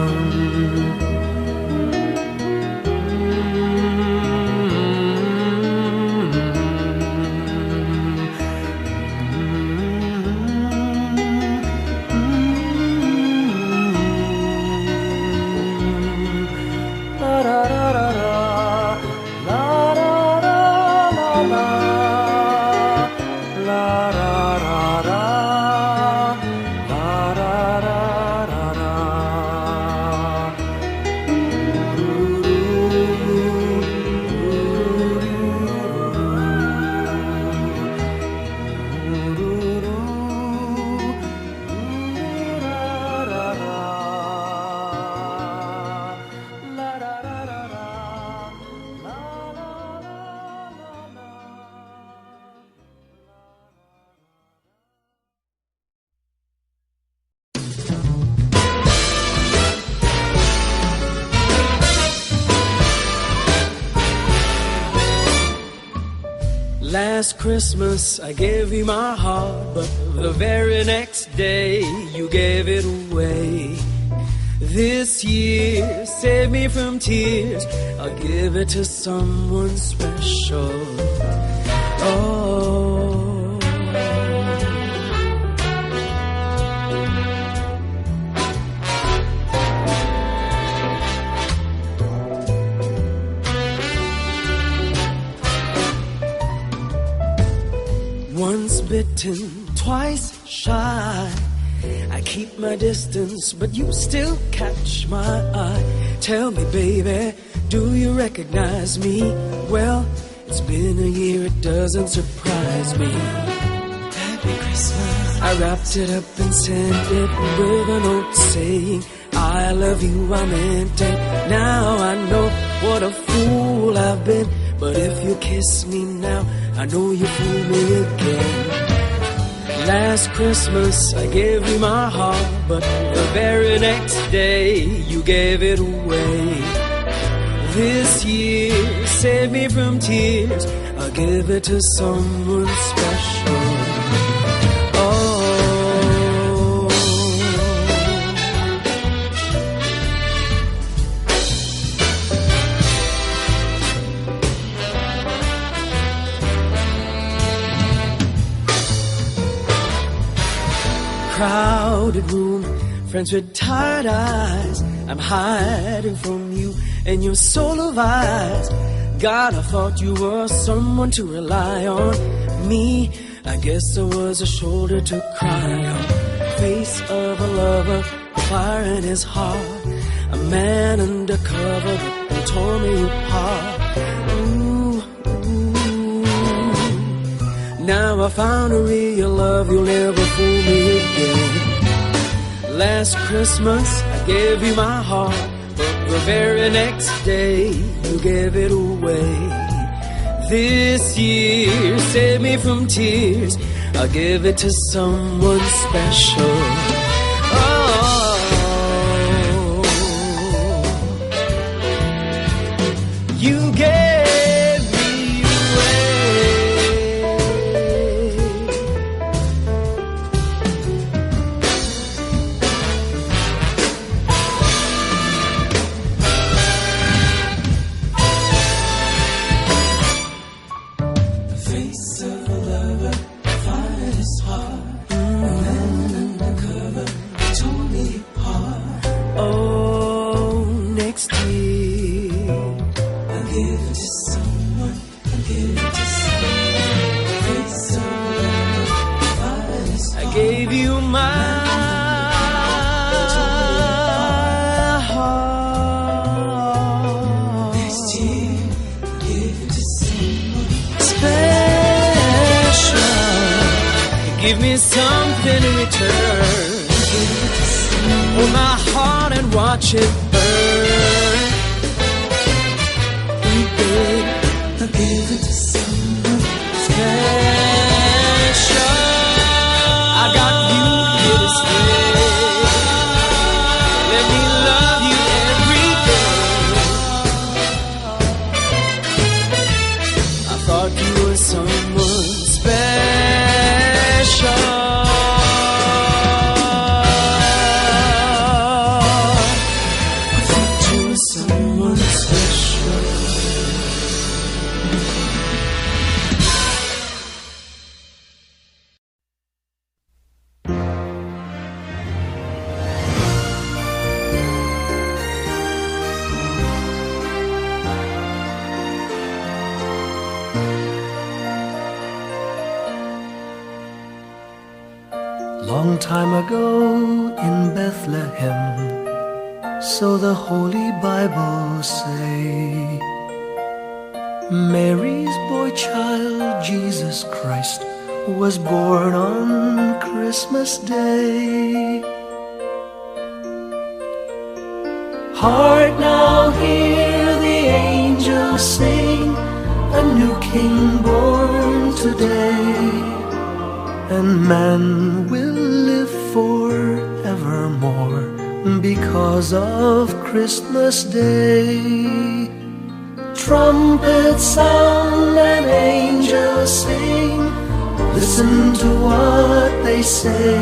Last Christmas I gave you my heart, but the very next day you gave it away. This year, save me from tears, I'll give it to someone special. Oh. Once bitten, twice shy. I keep my distance, but you still catch my eye. Tell me, baby, do you recognize me? Well, it's been a year, it doesn't surprise me. Happy Christmas. I wrapped it up and sent it with a note saying, I love you, I meant it. Now I know what a fool I've been, but if you kiss me now, I know you fool me again. Last Christmas I gave you my heart, but the very next day you gave it away. This year, save me from tears, I'll give it to someone special. Oh. crowded room, friends with tired eyes. I'm hiding from you and your soul of eyes. God, I thought you were someone to rely on. Me, I guess I was a shoulder to cry on. Face of a lover, fire in his heart. A man undercover that tore me apart. Ooh, ooh. Now I found a real love, you'll never fool me again. Last Christmas I gave you my heart, but the very next day you gave it away. This year, save me from tears, I'll give it to someone special. Oh, you gave me away. Face of a lover, fire in his heart. A man undercover tore me apart. Oh, next year I'll give it to someone. I'll give it to someone. Face of a lover, fire in his heart. I gave you my heart. Next year I'll give it to someone special. Give me something in return. Hold my heart and watch it burn. Baby, I'll give it to someone special. I got you here to stay. Let me love you every day. I thought you were someone special. I thought you were someone special. Long time ago in Bethlehem, so the Holy Bible say, Mary's boy child, Jesus Christ, was born on Christmas Day. Hark now, hear the angels sing, a new king born today. And man will live forevermore because of Christmas Day. Trumpets sound and angels sing, listen to what they say,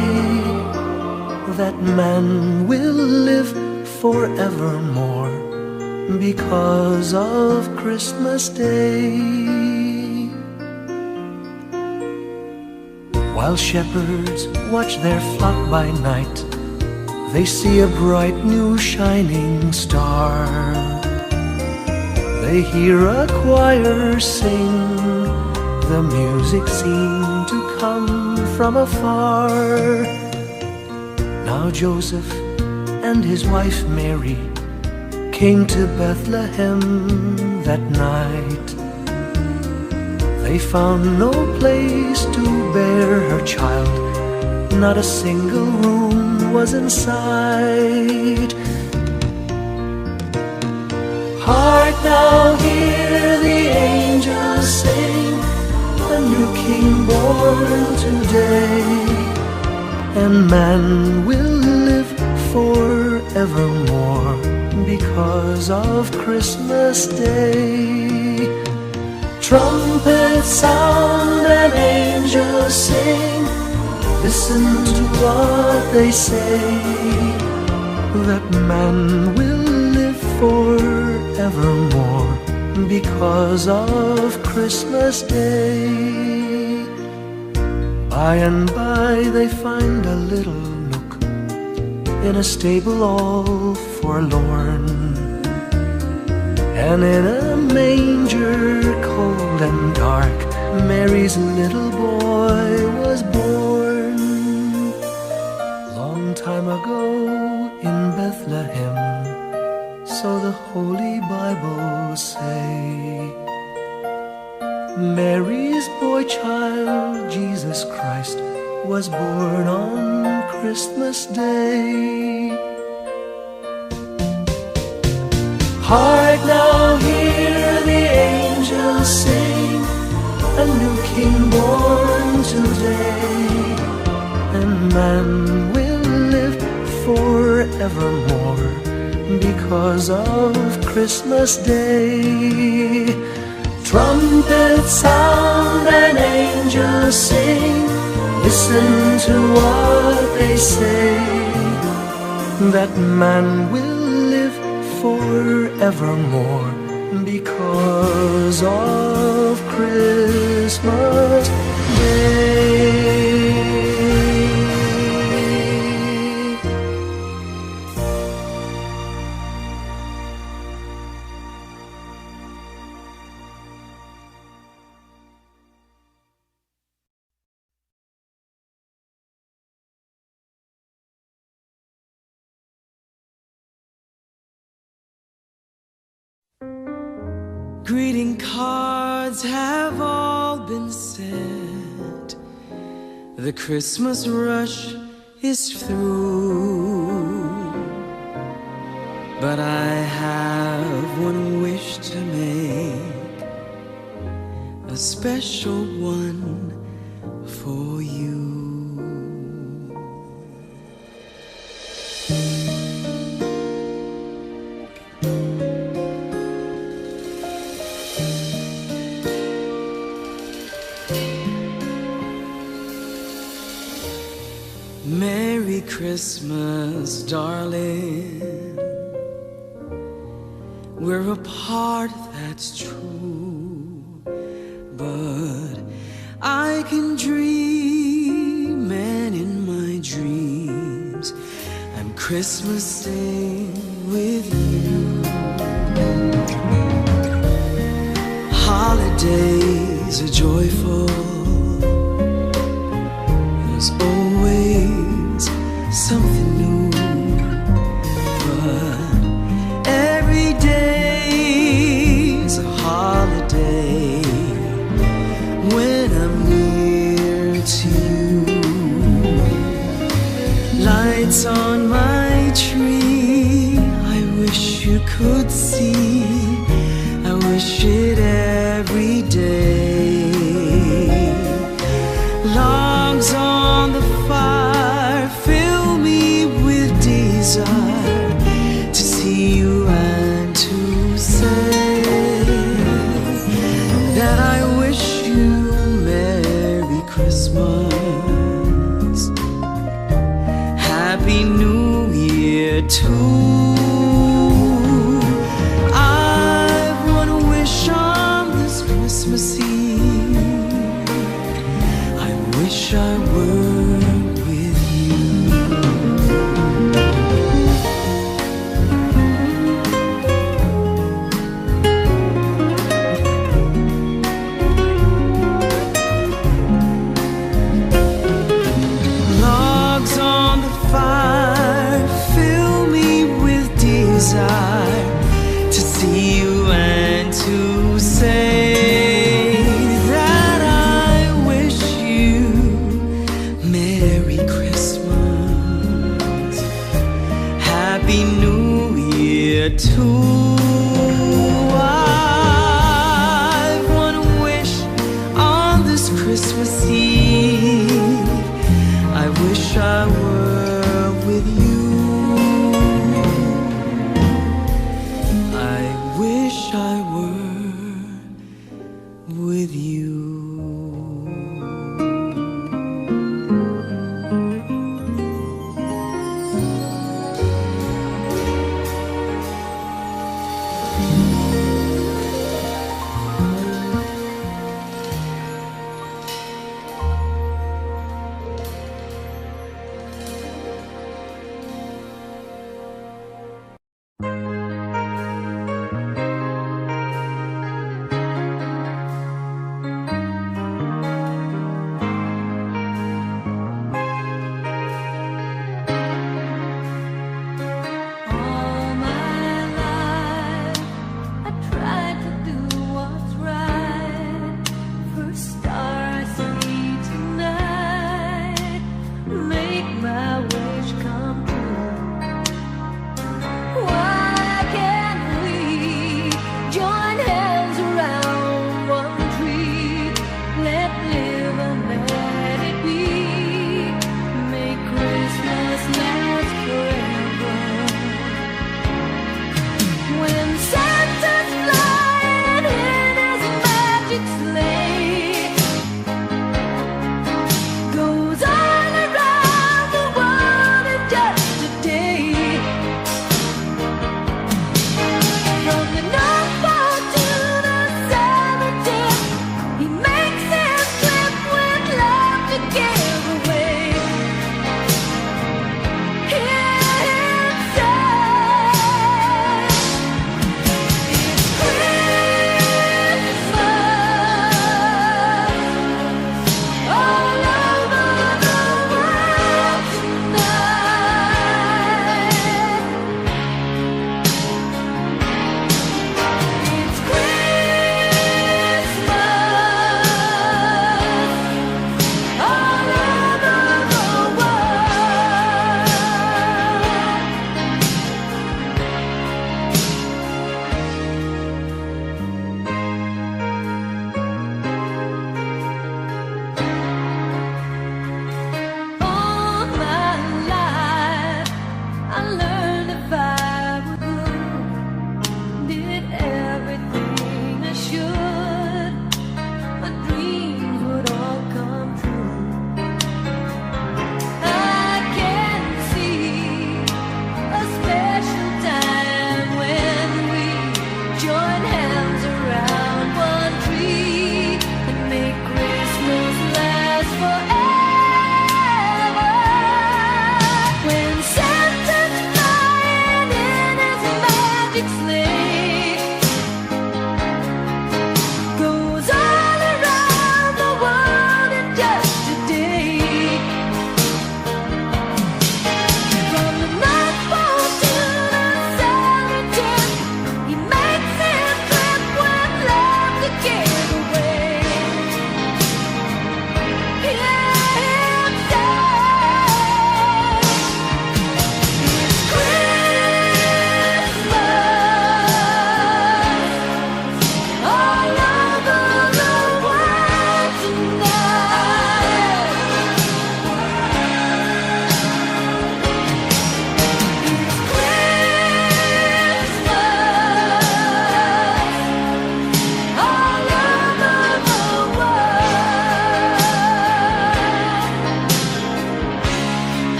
that man will live forevermore because of Christmas Day. While shepherds watch their flock by night, they see a bright new shining star. They hear a choir sing, the music seemed to come from afar. Now Joseph and his wife Mary came to Bethlehem that night. They found no place to bear her child, not a single room was in sight. Hark now, hear the angels sing, a new king born today. And man will live forevermore because of Christmas Day. Trumpets sound and angels sing, listen to what they say, that man will live forevermore because of Christmas Day. By and by they find a little nook in a stable all forlorn, and in a manger cold and dark Mary's little boy was born. Long time ago in Bethlehem, so the Holy Bible say, Mary's boy child, Jesus Christ, was born on Christmas Day. Hark now, hear the angels sing, a new King born today, and man will live forevermore because of Christmas Day. Trumpets sound and angels sing, listen to what they say, that man will live forevermore because of Christmas Day. Greeting cards have all been sent. The Christmas rush is through. But I have one wish to make, a special one for you. Merry Christmas, darling. We're apart, that's true, but I can dream, and in my dreams I'm Christmasing with you. Holidays are joyful, there's always something new, but every day's a holiday when I'm near to you. Lights on my tree, I wish you could see, I wish it every day. Logs on the fire fill me with desire to see you and to say that I wish you Merry Christmas, Happy New Year too.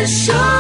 special